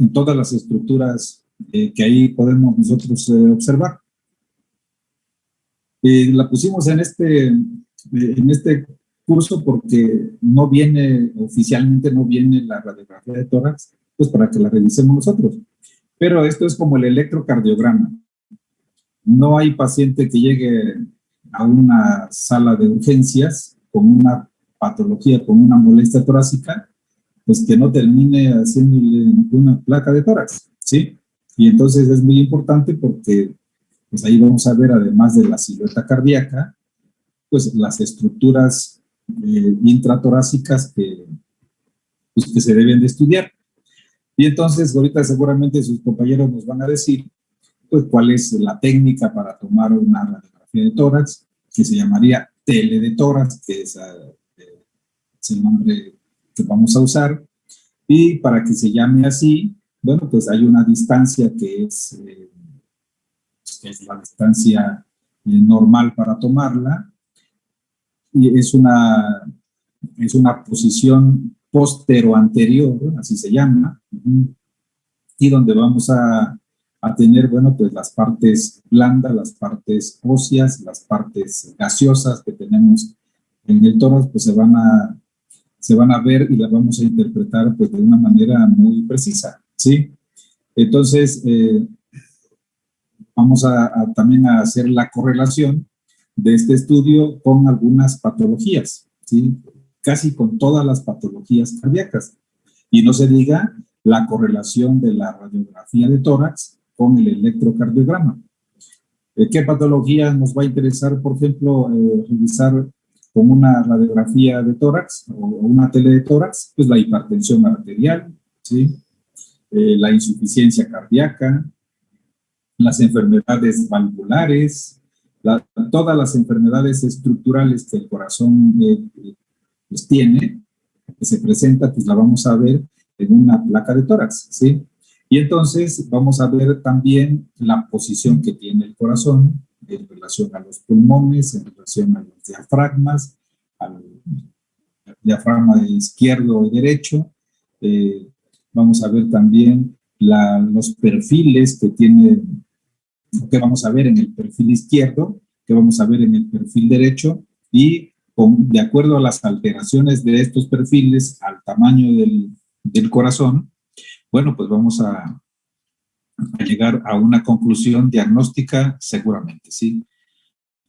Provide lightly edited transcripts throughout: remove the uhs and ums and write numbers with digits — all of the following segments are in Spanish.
en todas las estructuras que ahí podemos nosotros observar. La pusimos en este curso porque no viene, oficialmente no viene la radiografía de tórax, pues para que la revisemos nosotros. Pero esto es como el electrocardiograma. No hay paciente que llegue a una sala de urgencias con una patología, con una molestia torácica, pues que no termine haciéndole una placa de tórax, ¿sí? Y entonces es muy importante porque pues ahí vamos a ver, además de la silueta cardíaca, pues las estructuras intratorácicas pues, que se deben de estudiar. Y entonces ahorita seguramente sus compañeros nos van a decir pues cuál es la técnica para tomar una radiografía de tórax, que se llamaría tele de tórax, que es el nombre que vamos a usar. Y para que se llame así, bueno, pues hay una distancia que es la distancia normal para tomarla, y es una posición postero-anterior, así se llama, y donde vamos a tener, bueno, pues las partes blandas, las partes óseas, las partes gaseosas que tenemos en el tórax, pues se van a ver y las vamos a interpretar pues de una manera muy precisa, ¿sí? Entonces, vamos también a hacer la correlación de este estudio con algunas patologías, ¿sí? Casi con todas las patologías cardíacas. Y no se diga la correlación de la radiografía de tórax con el electrocardiograma. ¿Qué patología nos va a interesar, por ejemplo, revisar con una radiografía de tórax o una tele de tórax? Pues la hipertensión arterial, ¿sí? La insuficiencia cardíaca, las enfermedades valvulares, todas las enfermedades estructurales que el corazón pues tiene, que se presenta, pues la vamos a ver en una placa de tórax, ¿sí? Y entonces vamos a ver también la posición que tiene el corazón en relación a los pulmones, en relación a los diafragmas, al diafragma izquierdo y derecho. Vamos a ver también los perfiles que vamos a ver en el perfil izquierdo, que vamos a ver en el perfil derecho, y de acuerdo a las alteraciones de estos perfiles, al tamaño del corazón, bueno, pues vamos a llegar a una conclusión diagnóstica seguramente, ¿sí?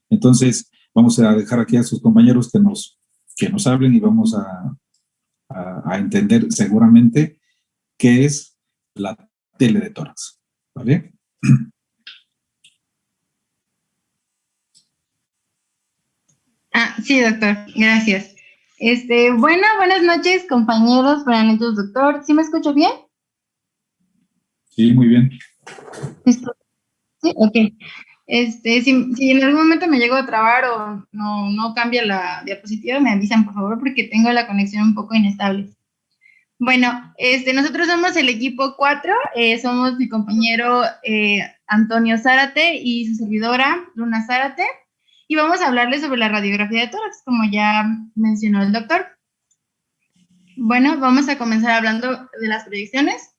Entonces, vamos a dejar aquí a sus compañeros que nos hablen y vamos a entender seguramente qué es la tele de tórax, ¿vale? Sí, doctor, gracias. Bueno, buenas noches, compañeros, buenas noches, doctor. ¿Sí me escucho bien? Sí, muy bien. ¿Listo? Sí, ok. Si en algún momento me llego a trabar o no cambia la diapositiva, me avisan, por favor, porque tengo la conexión un poco inestable. Bueno, nosotros somos el equipo 4, somos mi compañero Antonio Zárate y su servidora Luna Zárate, y vamos a hablarles sobre la radiografía de tórax, como ya mencionó el doctor. Bueno, vamos a comenzar hablando de las proyecciones.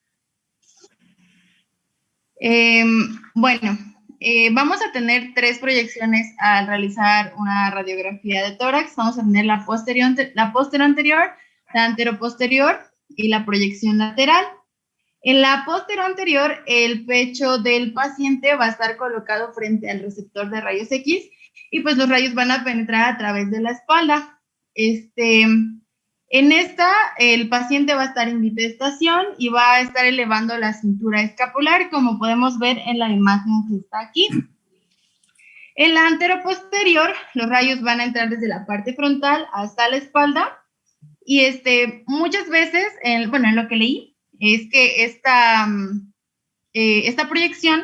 Vamos a tener 3 proyecciones al realizar una radiografía de tórax. Vamos a tener la posterior anterior, la anteroposterior y la proyección lateral. En la posterior anterior, el pecho del paciente va a estar colocado frente al receptor de rayos X y pues los rayos van a penetrar a través de la espalda. En esta, el paciente va a estar en bipedestación y va a estar elevando la cintura escapular, como podemos ver en la imagen que está aquí. En la anteroposterior, los rayos van a entrar desde la parte frontal hasta la espalda y muchas veces, en lo que leí, es que esta proyección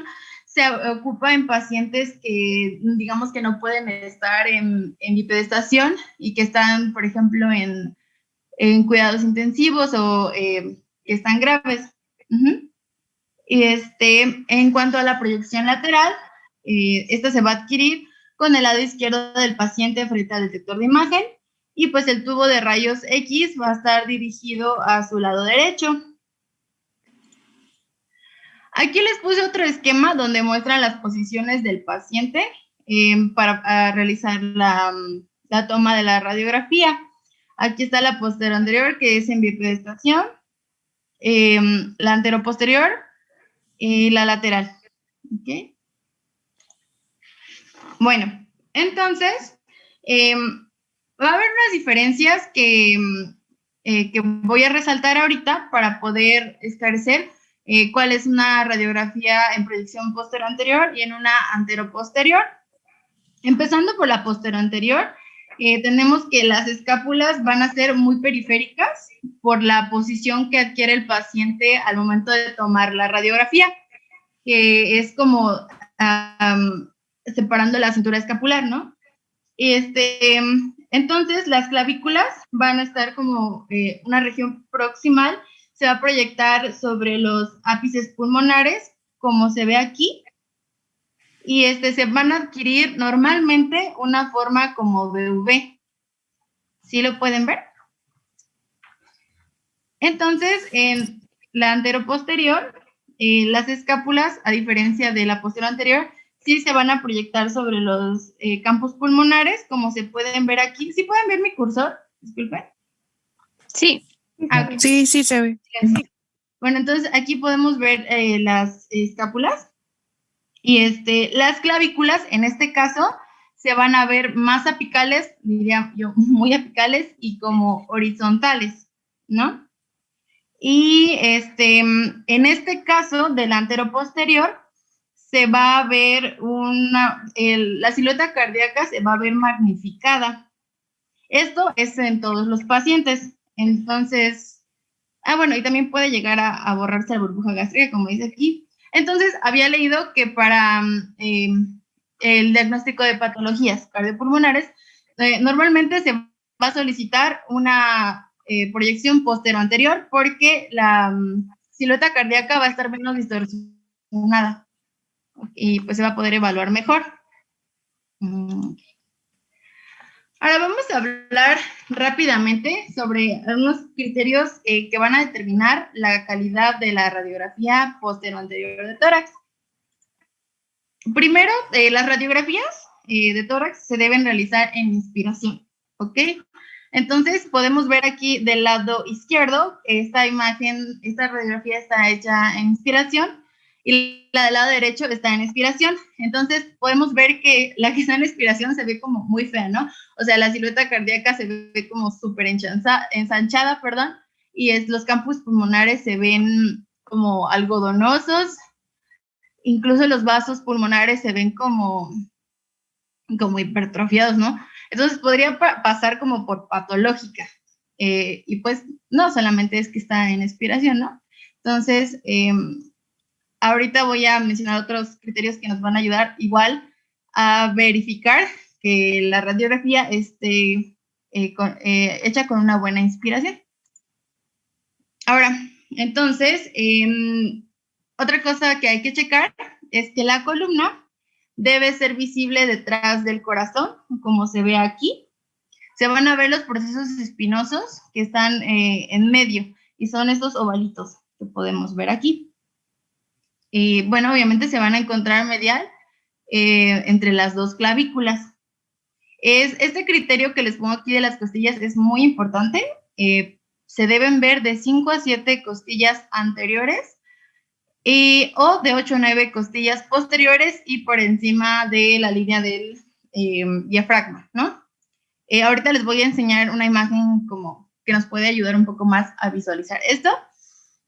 se ocupa en pacientes que, digamos, que no pueden estar en bipedestación y que están, por ejemplo, en cuidados intensivos o que están graves. Y en cuanto a la proyección lateral, esta se va a adquirir con el lado izquierdo del paciente frente al detector de imagen y pues el tubo de rayos X va a estar dirigido a su lado derecho. Aquí les puse otro esquema donde muestran las posiciones del paciente para realizar la toma de la radiografía. Aquí está la posteroanterior, que es en bipedestación, la anteroposterior y la lateral. ¿Okay? Bueno, entonces, va a haber unas diferencias que voy a resaltar ahorita para poder esclarecer cuál es una radiografía en proyección posteroanterior y en una anteroposterior. Empezando por la posteroanterior, tenemos que las escápulas van a ser muy periféricas por la posición que adquiere el paciente al momento de tomar la radiografía, que es como separando la cintura escapular, ¿no? Entonces, las clavículas van a estar como una región proximal, se va a proyectar sobre los ápices pulmonares, como se ve aquí, y se van a adquirir normalmente una forma como de V. ¿Sí lo pueden ver? Entonces, en la anteroposterior, las escápulas, a diferencia de la posterior anterior, sí se van a proyectar sobre los campos pulmonares, como se pueden ver aquí. ¿Sí pueden ver mi cursor? Disculpen. Sí. Okay. Sí, sí se ve. Bueno, entonces aquí podemos ver las escápulas y las clavículas, en este caso, se van a ver más apicales, diría yo, muy apicales y como horizontales, ¿no? Y en este caso, delantero posterior, se va a ver la silueta cardíaca se va a ver magnificada. Esto es en todos los pacientes. Entonces, bueno, y también puede llegar a borrarse la burbuja gástrica, como dice aquí. Entonces, había leído que para el diagnóstico de patologías cardiopulmonares, normalmente se va a solicitar una proyección postero-anterior porque la silueta cardíaca va a estar menos distorsionada y pues se va a poder evaluar mejor. Ahora vamos a hablar rápidamente sobre algunos criterios que van a determinar la calidad de la radiografía postero-anterior de tórax. Primero, las radiografías de tórax se deben realizar en inspiración, ¿ok? Entonces, podemos ver aquí del lado izquierdo, esta radiografía está hecha en inspiración y la del lado derecho está en expiración. Entonces, podemos ver que la que está en expiración se ve como muy fea, ¿no? O sea, la silueta cardíaca se ve como súper ensanchada, perdón, y los campos pulmonares se ven como algodonosos. Incluso los vasos pulmonares se ven como hipertrofiados, ¿no? Entonces podría pasar como por patológica. Y pues no solamente es que está en expiración, ¿no? Entonces, ahorita voy a mencionar otros criterios que nos van a ayudar igual a verificar que la radiografía esté hecha con una buena inspiración. Ahora, entonces, otra cosa que hay que checar es que la columna debe ser visible detrás del corazón, como se ve aquí. Se van a ver los procesos espinosos que están en medio y son estos ovalitos que podemos ver aquí. Y bueno, obviamente se van a encontrar medial entre las dos clavículas. Este criterio que les pongo aquí de las costillas es muy importante. Se deben ver de 5 a 7 costillas anteriores o de 8 a 9 costillas posteriores y por encima de la línea del diafragma, ¿no? Ahorita les voy a enseñar una imagen como que nos puede ayudar un poco más a visualizar esto.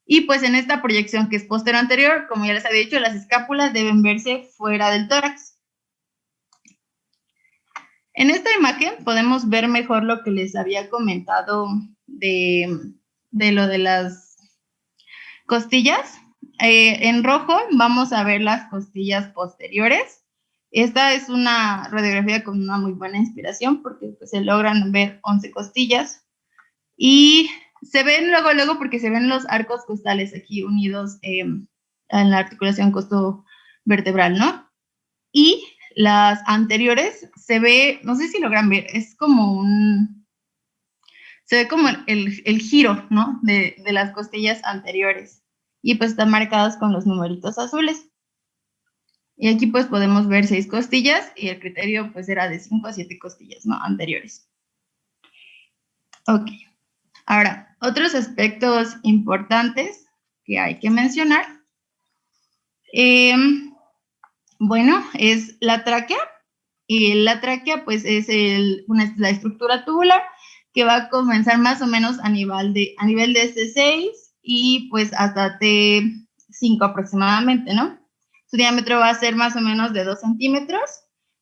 Y pues en esta proyección que es postero-anterior, como ya les había dicho, las escápulas deben verse fuera del tórax. En esta imagen podemos ver mejor lo que les había comentado de lo de las costillas. En rojo vamos a ver las costillas posteriores. Esta es una radiografía con una muy buena inspiración porque pues, se logran ver 11 costillas y se ven luego porque se ven los arcos costales aquí unidos en la articulación costovertebral, ¿no? Y las anteriores se ve, no sé si logran ver, es como se ve como el giro, ¿no? De las costillas anteriores. y pues están marcadas con los numeritos azules. Y aquí pues podemos ver 6 costillas y el criterio pues era de 5 a 7 costillas, ¿no? Anteriores. Ok. Ahora, otros aspectos importantes que hay que mencionar. Bueno, es la tráquea. Y la tráquea pues es la estructura tubular que va a comenzar más o menos a nivel de C6 y pues hasta T5 aproximadamente, ¿no? Su diámetro va a ser más o menos de 2 centímetros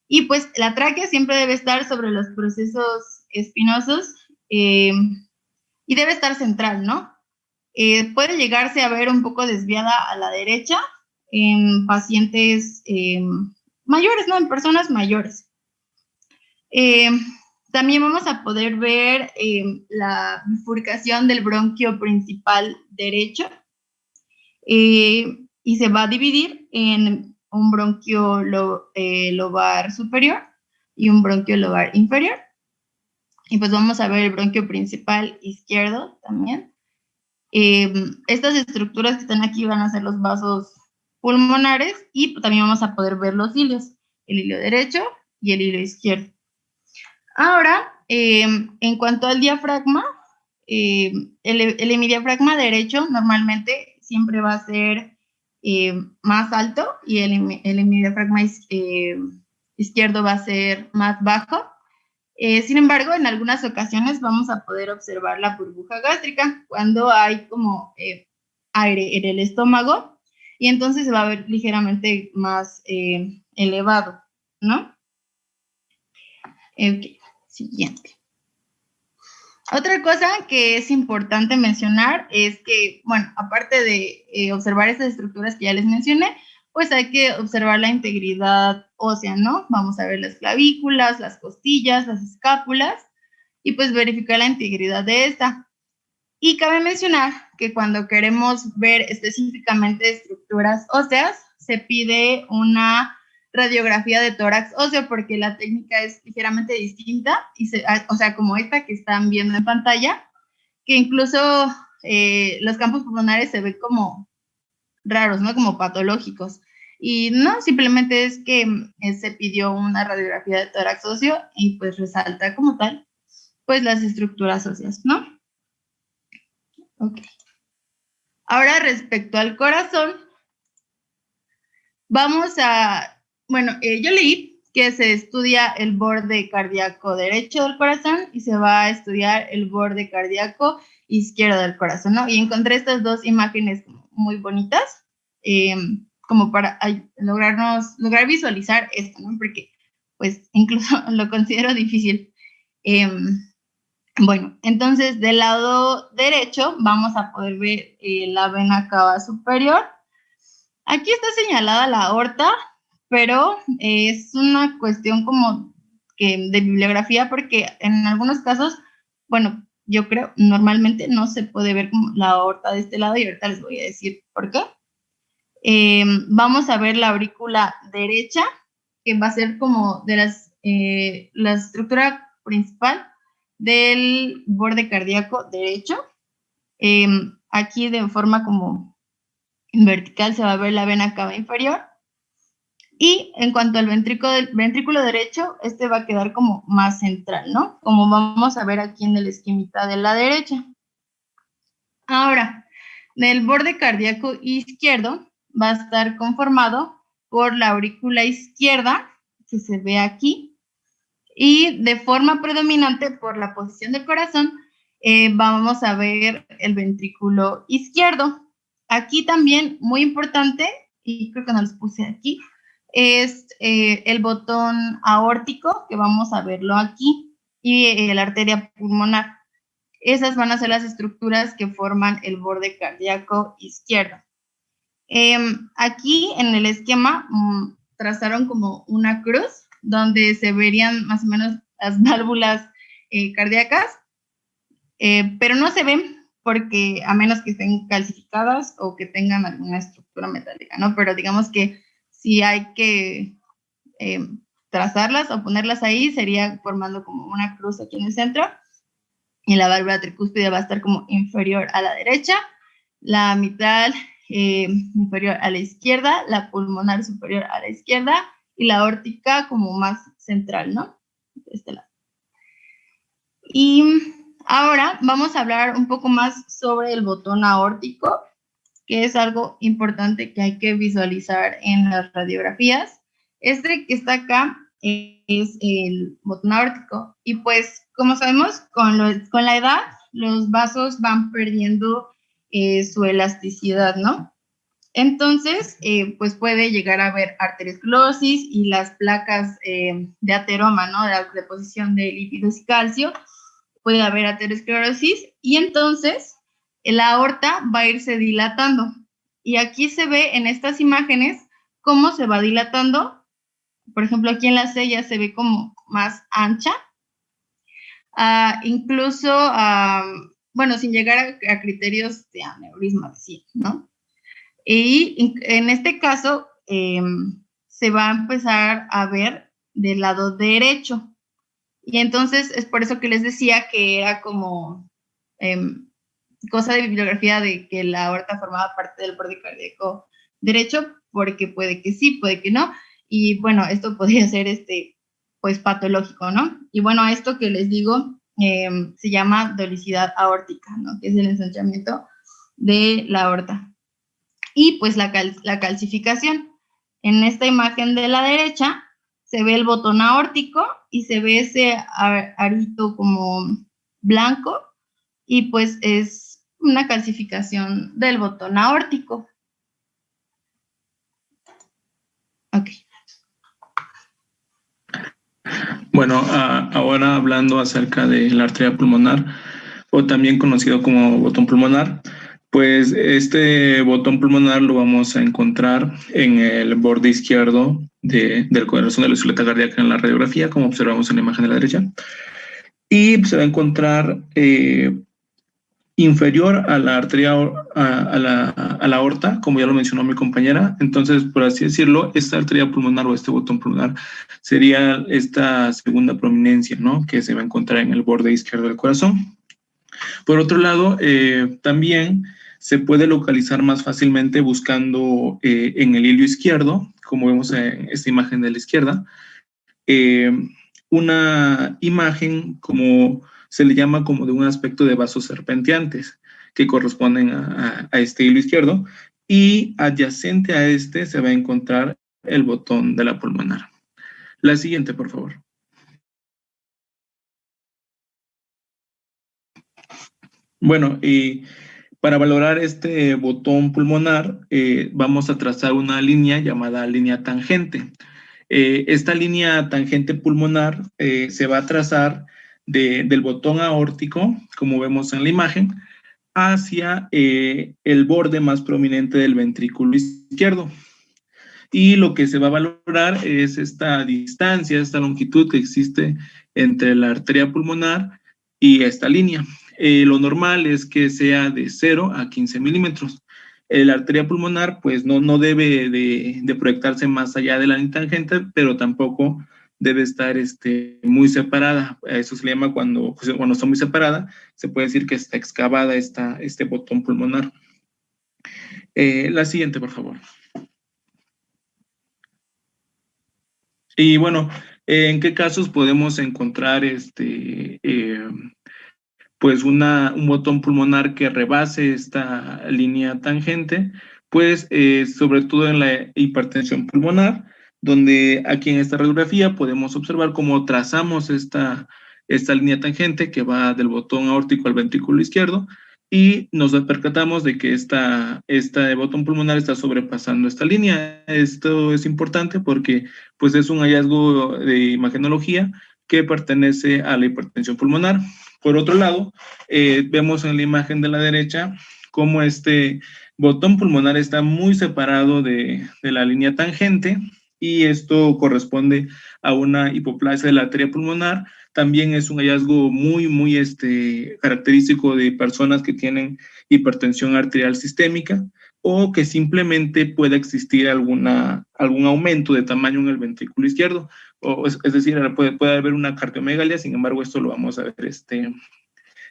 y pues la tráquea siempre debe estar sobre los procesos espinosos y debe estar central, ¿no? Puede llegarse a ver un poco desviada a la derecha en pacientes mayores, ¿no? En personas mayores. También vamos a poder ver la bifurcación del bronquio principal derecho y se va a dividir en un bronquio lobar superior y un bronquio lobar inferior. Y pues vamos a ver el bronquio principal izquierdo también. Estas estructuras que están aquí van a ser los vasos pulmonares y también vamos a poder ver los hilios, el hilo derecho y el hilo izquierdo. Ahora, en cuanto al diafragma, el hemidiafragma derecho normalmente siempre va a ser más alto y el hemidiafragma izquierdo va a ser más bajo. Sin embargo, en algunas ocasiones vamos a poder observar la burbuja gástrica cuando hay como aire en el estómago y entonces se va a ver ligeramente más elevado, ¿no? Okay. Siguiente. Otra cosa que es importante mencionar es que, bueno, aparte de observar estas estructuras que ya les mencioné, pues hay que observar la integridad ósea, ¿no? Vamos a ver las clavículas, las costillas, las escápulas y pues verificar la integridad de esta. Y cabe mencionar que cuando queremos ver específicamente estructuras óseas, se pide una radiografía de tórax óseo porque la técnica es ligeramente distinta, o sea, como esta que están viendo en pantalla, que incluso los campos pulmonares se ven como raros, ¿no? Como patológicos. Y no, simplemente es que se pidió una radiografía de tórax óseo y pues resalta como tal, pues las estructuras óseas, ¿no? Ok. Ahora, respecto al corazón, vamos a, bueno, yo leí que se estudia el borde cardíaco derecho del corazón y se va a estudiar el borde cardíaco izquierdo del corazón, ¿no? Y encontré estas dos imágenes muy bonitas, como para lograr visualizar esto, ¿no? Porque, pues, incluso lo considero difícil. Bueno, entonces del lado derecho vamos a poder ver la vena cava superior. Aquí está señalada la aorta, pero es una cuestión como que de bibliografía porque en algunos casos, bueno, yo creo normalmente no se puede ver como la aorta de este lado y ahorita les voy a decir por qué. Vamos a ver la aurícula derecha, que va a ser como de la estructura principal del borde cardíaco derecho. Aquí de forma como en vertical se va a ver la vena cava inferior. Y en cuanto al ventrículo derecho, este va a quedar como más central, ¿no? Como vamos a ver aquí en el esquemita de la derecha. Ahora, el borde cardíaco izquierdo va a estar conformado por la aurícula izquierda, que se ve aquí, y de forma predominante por la posición del corazón, vamos a ver el ventrículo izquierdo. Aquí también, muy importante, y creo que no los puse aquí, es el botón aórtico, que vamos a verlo aquí, y la arteria pulmonar. Esas van a ser las estructuras que forman el borde cardíaco izquierdo. Aquí en el esquema trazaron como una cruz donde se verían más o menos las válvulas cardíacas, pero no se ven porque a menos que estén calcificadas o que tengan alguna estructura metálica, ¿no? Pero digamos que si hay que trazarlas o ponerlas ahí, sería formando como una cruz aquí en el centro y la válvula tricúspide va a estar como inferior a la derecha, la mitral inferior a la izquierda, la pulmonar superior a la izquierda y la aórtica como más central, ¿no? De este lado. Y ahora vamos a hablar un poco más sobre el botón aórtico, que es algo importante que hay que visualizar en las radiografías. Este que está acá es el botón aórtico y pues como sabemos con la edad los vasos van perdiendo su elasticidad, ¿no? Entonces, pues puede llegar a haber arteriosclerosis y las placas de ateroma, ¿no? La deposición de lípidos y calcio, puede haber aterosclerosis y entonces la aorta va a irse dilatando. Y aquí se ve en estas imágenes cómo se va dilatando. Por ejemplo, aquí en la sella se ve como más ancha. Incluso, bueno, sin llegar a criterios de aneurisma, sí, ¿no? Y en este caso se va a empezar a ver del lado derecho. Y entonces es por eso que les decía que era como cosa de bibliografía de que la aorta formaba parte del borde cardíaco derecho, porque puede que sí, puede que no. Y bueno, esto podría ser pues patológico, ¿no? Y bueno, esto que les digo se llama dolicidad aórtica, ¿no? Que es el ensanchamiento de la aorta. Y pues la calcificación. En esta imagen de la derecha se ve el botón aórtico y se ve ese arito como blanco y pues es una calcificación del botón aórtico. Ok. Bueno, ahora hablando acerca de la arteria pulmonar, o también conocido como botón pulmonar, pues este botón pulmonar lo vamos a encontrar en el borde izquierdo del corazón de la isleta cardíaca en la radiografía, como observamos en la imagen de la derecha. Y se va a encontrar inferior a la arteria, a la aorta, como ya lo mencionó mi compañera. Entonces, por así decirlo, esta arteria pulmonar o este botón pulmonar sería esta segunda prominencia, ¿no? Que se va a encontrar en el borde izquierdo del corazón. Por otro lado, también se puede localizar más fácilmente buscando en el hilio izquierdo, como vemos en esta imagen de la izquierda, una imagen como se le llama como de un aspecto de vasos serpenteantes que corresponden a este hilo izquierdo, y adyacente a este se va a encontrar el botón de la pulmonar. La siguiente, por favor. Bueno, y para valorar este botón pulmonar, vamos a trazar una línea llamada línea tangente. Esta línea tangente pulmonar se va a trazar del botón aórtico, como vemos en la imagen, hacia el borde más prominente del ventrículo izquierdo. Y lo que se va a valorar es esta distancia, esta longitud que existe entre la arteria pulmonar y esta línea. Lo normal es que sea de 0 a 15 milímetros. La arteria pulmonar pues no debe de proyectarse más allá de la línea tangente, pero tampoco debe estar muy separada. Eso se le llama cuando está muy separada, se puede decir que está excavada este botón pulmonar. La siguiente, por favor. Y bueno, ¿en qué casos podemos encontrar pues un botón pulmonar que rebase esta línea tangente? Pues sobre todo en la hipertensión pulmonar, donde aquí en esta radiografía podemos observar cómo trazamos esta línea tangente que va del botón aórtico al ventrículo izquierdo, y nos percatamos de que este botón pulmonar está sobrepasando esta línea. Esto es importante porque pues es un hallazgo de imagenología que pertenece a la hipertensión pulmonar. Por otro lado, vemos en la imagen de la derecha cómo este botón pulmonar está muy separado de la línea tangente, y esto corresponde a una hipoplasia de la arteria pulmonar. También es un hallazgo muy característico de personas que tienen hipertensión arterial sistémica, o que simplemente pueda existir algún aumento de tamaño en el ventrículo izquierdo, es decir, puede haber una cardiomegalia. Sin embargo, esto lo vamos a ver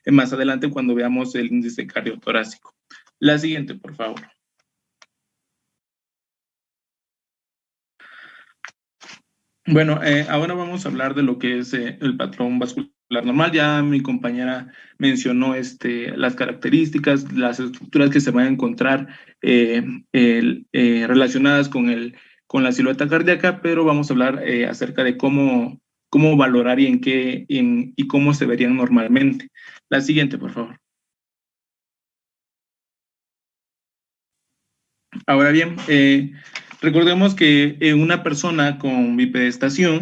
más adelante cuando veamos el índice cardiotorácico. La siguiente, por favor. Bueno, ahora vamos a hablar de lo que es el patrón vascular normal. Ya mi compañera mencionó las características, las estructuras que se van a encontrar relacionadas con la silueta cardíaca, pero vamos a hablar acerca de cómo valorar y y cómo se verían normalmente. La siguiente, por favor. Ahora bien, recordemos que una persona con bipedestación,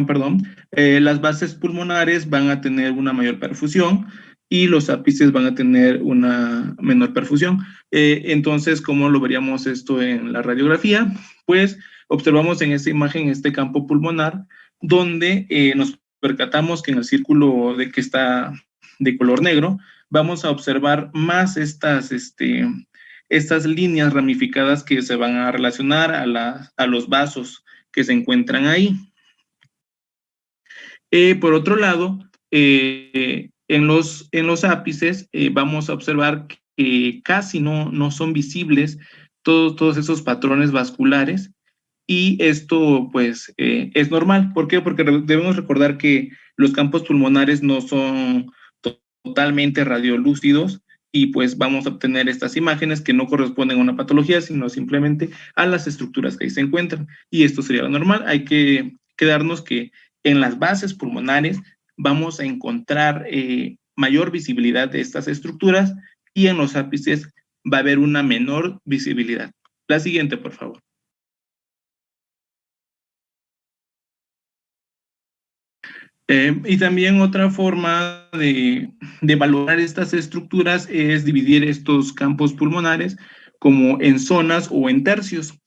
perdón, las bases pulmonares van a tener una mayor perfusión y los ápices van a tener una menor perfusión. Entonces, ¿cómo lo veríamos esto en la radiografía? Pues observamos en esta imagen este campo pulmonar donde nos percatamos que en el círculo que está de color negro vamos a observar más estas líneas ramificadas que se van a relacionar a los vasos que se encuentran ahí. Por otro lado, en los ápices vamos a observar que casi no son visibles todos esos patrones vasculares, y esto pues es normal. ¿Por qué? Porque debemos recordar que los campos pulmonares no son totalmente radiolúcidos, y pues vamos a obtener estas imágenes que no corresponden a una patología, sino simplemente a las estructuras que ahí se encuentran. Y esto sería lo normal. Hay que quedarnos que en las bases pulmonares vamos a encontrar mayor visibilidad de estas estructuras, y en los ápices va a haber una menor visibilidad. La siguiente, por favor. Y también otra forma de valorar estas estructuras es dividir estos campos pulmonares como en zonas o en tercios.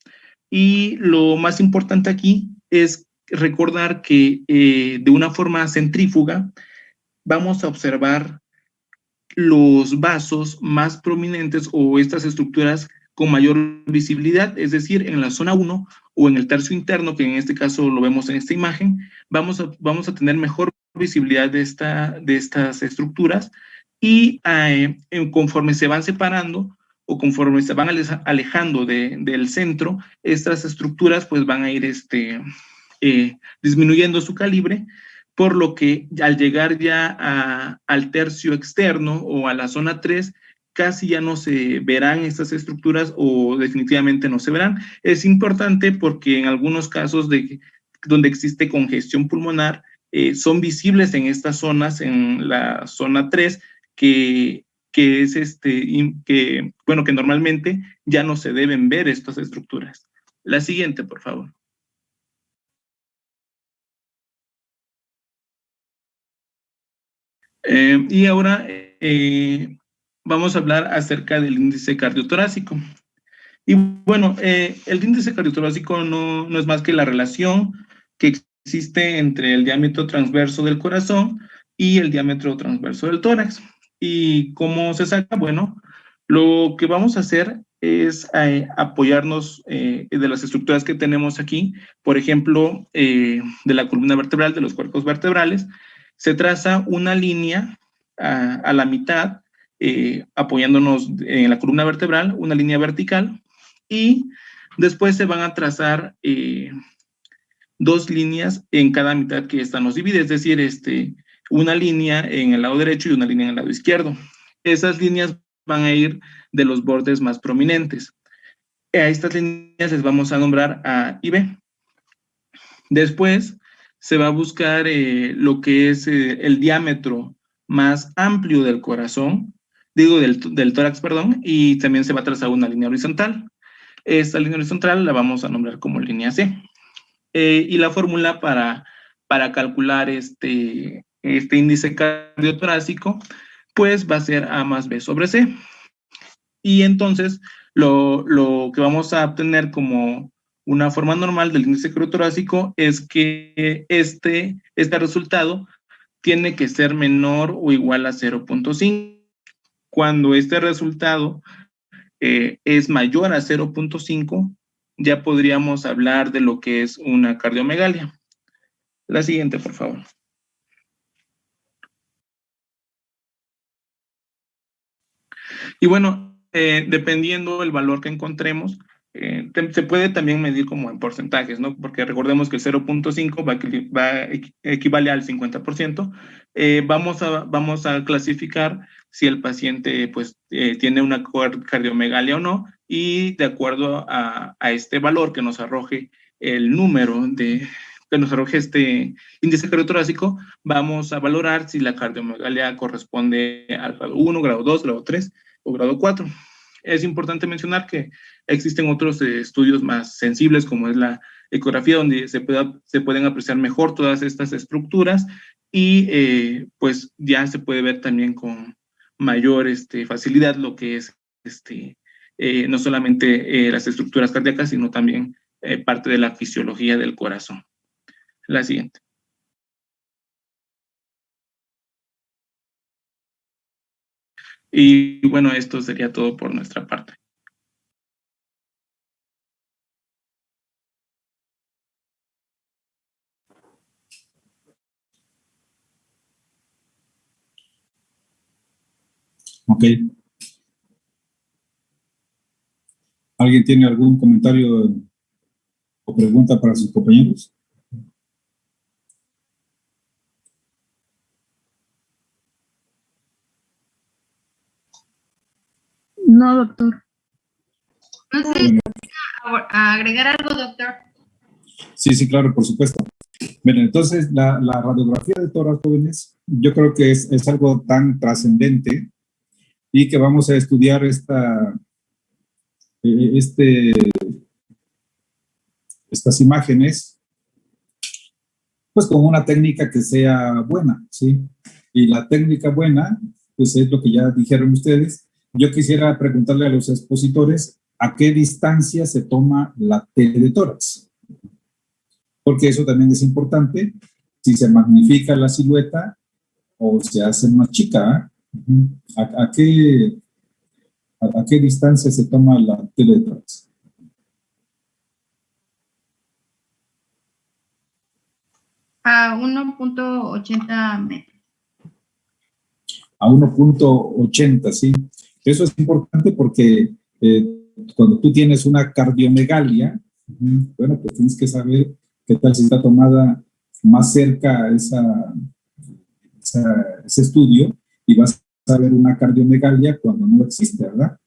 Y lo más importante aquí es recordar que de una forma centrífuga vamos a observar los vasos más prominentes o estas estructuras con mayor visibilidad, es decir, en la zona 1 o en el tercio interno, que en este caso lo vemos en esta imagen, vamos a tener mejor visibilidad de estas estructuras, y conforme se van separando o conforme se van alejando del centro, estas estructuras pues van a ir disminuyendo su calibre, por lo que al llegar ya al tercio externo o a la zona 3, casi ya no se verán estas estructuras o definitivamente no se verán. Es importante porque en algunos casos donde existe congestión pulmonar, son visibles en estas zonas, en la zona 3, que es que normalmente ya no se deben ver estas estructuras. La siguiente, por favor. Y ahora vamos a hablar acerca del índice cardiotorácico. Y bueno, el índice cardiotorácico no es más que la relación que existe entre el diámetro transverso del corazón y el diámetro transverso del tórax. ¿Y cómo se saca? Bueno, lo que vamos a hacer es apoyarnos de las estructuras que tenemos aquí, por ejemplo, de la columna vertebral, de los cuerpos vertebrales. Se traza una línea a la mitad, apoyándonos en la columna vertebral, una línea vertical, y después se van a trazar dos líneas en cada mitad que esta nos divide, es decir, una línea en el lado derecho y una línea en el lado izquierdo. Esas líneas van a ir de los bordes más prominentes. A estas líneas les vamos a nombrar A y B. Después se va a buscar lo que es el diámetro más amplio del corazón, del tórax, perdón, y también se va a trazar una línea horizontal. Esta línea horizontal la vamos a nombrar como línea C. Y la fórmula para calcular este índice cardiotorácico, pues va a ser A más B sobre C. Y entonces lo que vamos a obtener como una forma normal del índice cardiotorácico es que este resultado tiene que ser menor o igual a 0.5. Cuando este resultado es mayor a 0.5, ya podríamos hablar de lo que es una cardiomegalia. La siguiente, por favor. Y bueno, dependiendo del valor que encontremos, se puede también medir como en porcentajes, ¿no? Porque recordemos que el 0.5 equivale al 50%. Vamos a clasificar si el paciente pues tiene una cardiomegalia o no, y de acuerdo a este valor que nos arroje el número que nos arroje este índice cardiotorácico, vamos a valorar si la cardiomegalia corresponde al grado 1, grado 2, grado 3 o grado 4. Es importante mencionar que existen otros estudios más sensibles, como es la ecografía, donde se pueden apreciar mejor todas estas estructuras, y pues ya se puede ver también con mayor facilidad lo que es no solamente las estructuras cardíacas, sino también parte de la fisiología del corazón. La siguiente. Y bueno, esto sería todo por nuestra parte. Ok. ¿Alguien tiene algún comentario o pregunta para sus compañeros? No, doctor. No sé si agregar algo, doctor. Sí, claro, por supuesto. Bueno, entonces la radiografía de tórax, jóvenes, yo creo que es algo tan trascendente y que vamos a estudiar estas imágenes pues con una técnica que sea buena, ¿sí? Y la técnica buena, pues es lo que ya dijeron ustedes. Yo quisiera preguntarle a los expositores a qué distancia se toma la tele de tórax, porque eso también es importante, si se magnifica la silueta o se hace más chica, ¿eh? ¿A qué distancia se toma la tele de tórax? A 1.80 metros. A 1.80, ¿sí? Eso es importante porque cuando tú tienes una cardiomegalia, bueno, pues tienes que saber qué tal si está tomada más cerca ese estudio, y vas a ver una cardiomegalia cuando no existe, ¿verdad?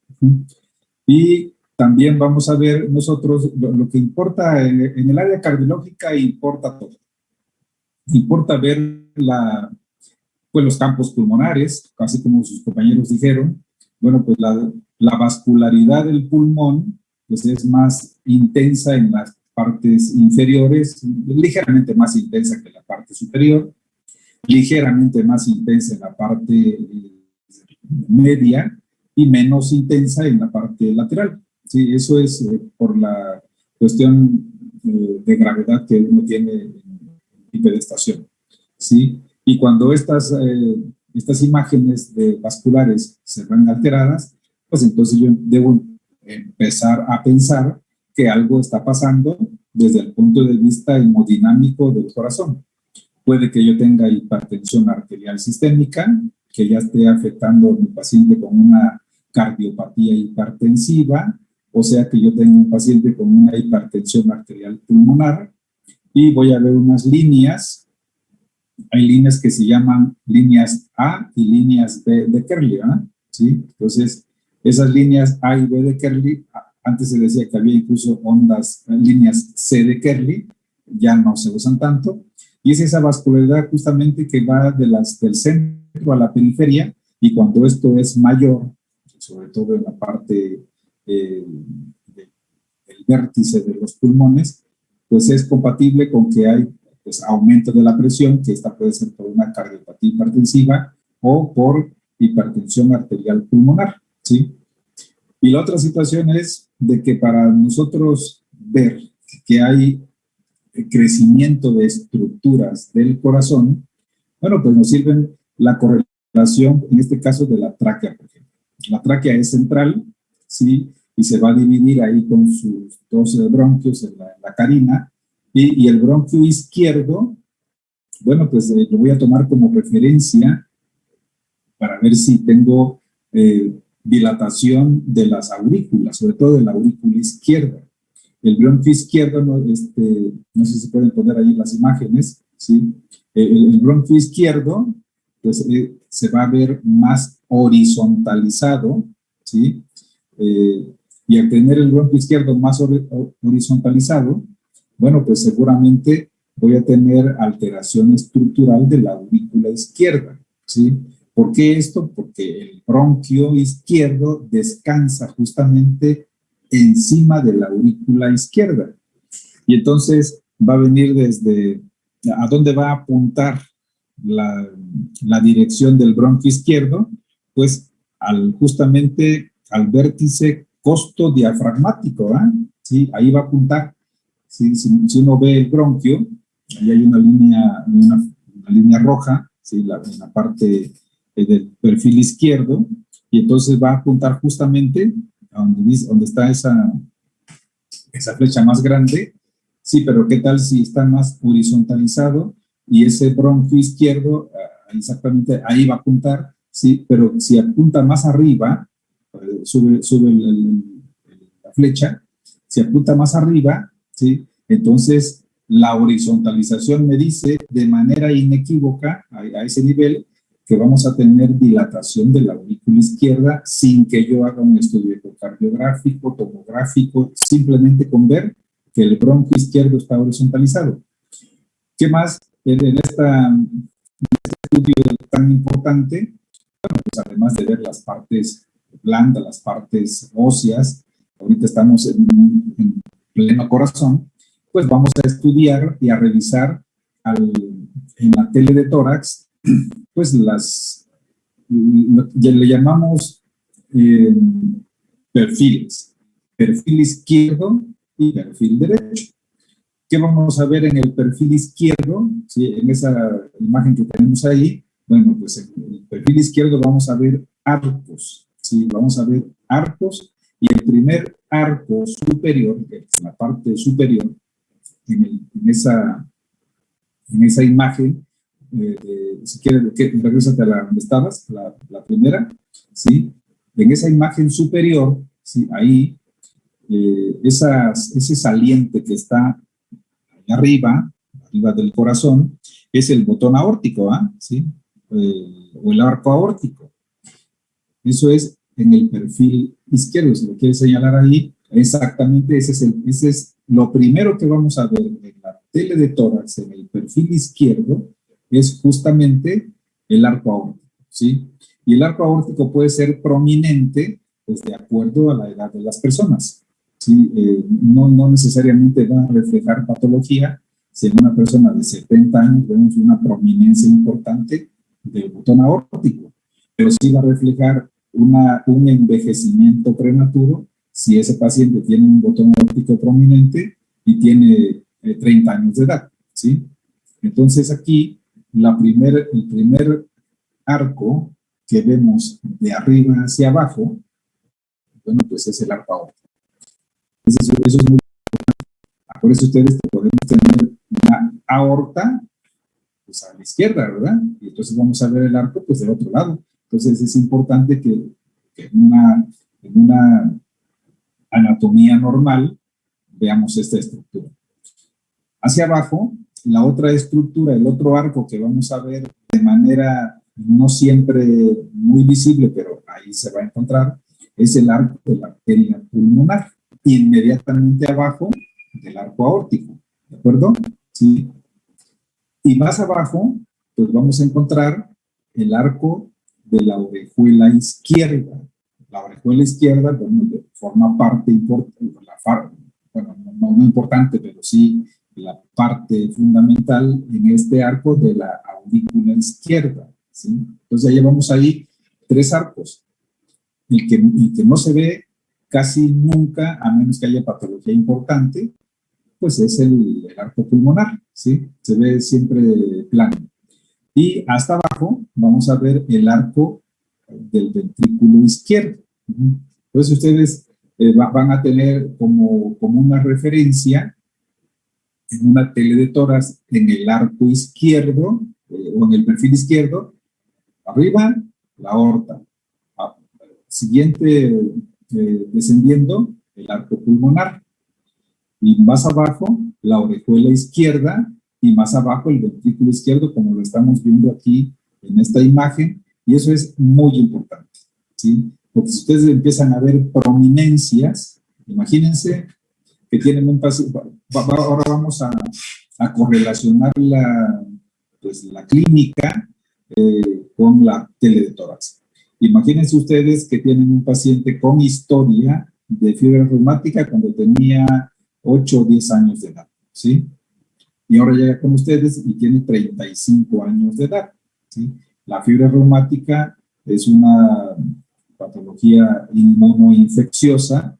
Y también vamos a ver nosotros lo que importa en el área cardiológica, importa todo. Importa ver pues los campos pulmonares, casi como sus compañeros dijeron. Bueno, pues la vascularidad del pulmón pues es más intensa en las partes inferiores, ligeramente más intensa que la parte superior, ligeramente más intensa en la parte media y menos intensa en la parte lateral. Sí, eso es por la cuestión de gravedad que uno tiene en hiperestación. ¿Sí? Y cuando estas imágenes vasculares se ven alteradas, pues entonces yo debo empezar a pensar que algo está pasando desde el punto de vista hemodinámico del corazón. Puede que yo tenga hipertensión arterial sistémica, que ya esté afectando a mi paciente con una cardiopatía hipertensiva, o sea que yo tengo un paciente con una hipertensión arterial pulmonar, y voy a ver unas líneas. Hay líneas que se llaman líneas A y líneas B de Kerley, ¿verdad? ¿Sí? Entonces, esas líneas A y B de Kerley, antes se decía que había incluso líneas C de Kerley, ya no se usan tanto, y es esa vascularidad justamente que va del centro a la periferia, y cuando esto es mayor, sobre todo en la parte del vértice de los pulmones, pues es compatible con que hay pues aumento de la presión, que esta puede ser por una cardiopatía hipertensiva o por hipertensión arterial pulmonar, ¿sí? Y la otra situación es de que para nosotros ver que hay crecimiento de estructuras del corazón, bueno, pues nos sirven la correlación, en este caso, de la tráquea, por ejemplo. La tráquea es central, ¿sí? Y se va a dividir ahí con sus 12 bronquios en la carina, y el bronquio izquierdo, bueno, pues lo voy a tomar como referencia para ver si tengo dilatación de las aurículas, sobre todo de la aurícula izquierda. El bronquio izquierdo, no sé si se pueden poner ahí las imágenes, ¿sí? El bronquio izquierdo, pues se va a ver más horizontalizado, ¿sí? Y al tener el bronquio izquierdo más horizontalizado, bueno, pues seguramente voy a tener alteración estructural de la aurícula izquierda, ¿sí? ¿Por qué esto? Porque el bronquio izquierdo descansa justamente encima de la aurícula izquierda. Y entonces va a venir desde, ¿a dónde va a apuntar la dirección del bronquio izquierdo? Pues justamente al vértice costodiafragmático, ¿eh? ¿Sí? Ahí va a apuntar. ¿Sí? Si uno ve el bronquio, ahí hay una línea roja, ¿sí? En la parte del perfil izquierdo, y entonces va a apuntar justamente a donde está esa flecha más grande. Sí, pero ¿qué tal si está más horizontalizado y ese bronquio izquierdo exactamente ahí va a apuntar? Sí, pero si apunta más arriba, sube la flecha, si apunta más arriba, ¿sí? Entonces la horizontalización me dice de manera inequívoca a ese nivel que vamos a tener dilatación de la aurícula izquierda sin que yo haga un estudio ecocardiográfico, tomográfico, simplemente con ver que el bronquio izquierdo está horizontalizado. ¿Qué más en este estudio tan importante? Bueno, pues además de ver las partes blandas, las partes óseas, ahorita estamos en pleno corazón, pues vamos a estudiar y a revisar en la tele de tórax, pues le llamamos perfiles, perfil izquierdo y perfil derecho. ¿Qué vamos a ver en el perfil izquierdo? ¿Sí? En esa imagen que tenemos ahí, bueno, pues en el perfil izquierdo vamos a ver arcos, ¿sí? Vamos a ver arcos, y el primer arco superior, que es la parte superior, en esa imagen, si quieres, regrésate a donde estabas, la primera, ¿sí? En esa imagen superior, ¿sí? Ahí, ese saliente que está arriba del corazón, es el botón aórtico, ¿sí? O el arco aórtico. Eso es en el perfil izquierdo, si lo quieres señalar ahí, exactamente ese es lo primero que vamos a ver en la tele de tórax, en el perfil izquierdo, es justamente el arco aórtico, ¿sí? Y el arco aórtico puede ser prominente, pues de acuerdo a la edad de las personas, ¿sí? No necesariamente va a reflejar patología. Si en una persona de 70 años vemos una prominencia importante del botón aórtico, pero sí va a reflejar un envejecimiento prematuro si ese paciente tiene un botón aórtico prominente y tiene 30 años de edad, ¿sí? Entonces aquí el primer arco que vemos de arriba hacia abajo, bueno, pues es el arco aórtico. Eso es muy importante. Por eso ustedes podemos tener una aorta pues a la izquierda, ¿verdad? Y entonces vamos a ver el arco pues del otro lado. Entonces es importante que en una anatomía normal veamos esta estructura. Hacia abajo, la otra estructura, el otro arco que vamos a ver de manera no siempre muy visible, pero ahí se va a encontrar, es el arco de la arteria pulmonar, inmediatamente abajo del arco aórtico, ¿de acuerdo? Sí. Y más abajo, pues vamos a encontrar el arco de la orejuela izquierda. La orejuela izquierda, bueno, forma parte importante, bueno, no importante, pero sí la parte fundamental en este arco de la aurícula izquierda, ¿sí? Entonces ya llevamos ahí 3 arcos. El que no se ve casi nunca, a menos que haya patología importante, pues es el arco pulmonar, ¿sí? Se ve siempre plano. Y hasta abajo vamos a ver el arco del ventrículo izquierdo. Entonces ustedes van a tener como una referencia en una tele de tórax en el arco izquierdo o en el perfil izquierdo, arriba la aorta, siguiente descendiendo, el arco pulmonar. Y más abajo, la orejuela izquierda, y más abajo el ventrículo izquierdo, como lo estamos viendo aquí en esta imagen, y eso es muy importante, ¿sí? Porque si ustedes empiezan a ver prominencias, imagínense que tienen un paciente, ahora vamos a correlacionar pues, la clínica con la tele de tórax. Imagínense ustedes que tienen un paciente con historia de fiebre reumática cuando tenía 8 o 10 años de edad, ¿sí? Y ahora llega con ustedes y tiene 35 años de edad, ¿sí? La fiebre reumática es una patología inmunoinfecciosa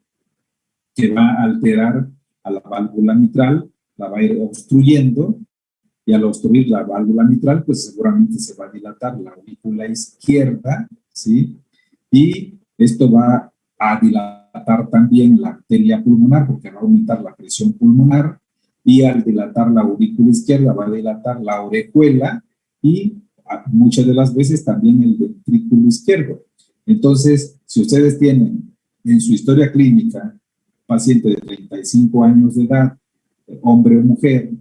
que va a alterar a la válvula mitral, la va a ir obstruyendo, y al obstruir la válvula mitral, pues seguramente se va a dilatar la aurícula izquierda, ¿sí? Y esto va a dilatar también la arteria pulmonar, porque va a aumentar la presión pulmonar, y al dilatar la aurícula izquierda va a dilatar la orejuela y muchas de las veces también el ventrículo izquierdo. Entonces, si ustedes tienen en su historia clínica paciente de 35 años de edad, hombre o mujer,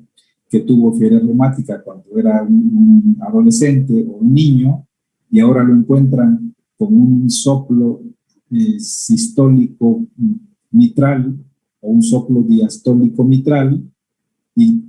que tuvo fiebre reumática cuando era un adolescente o un niño, y ahora lo encuentran con un soplo sistólico mitral o un soplo diastólico mitral, y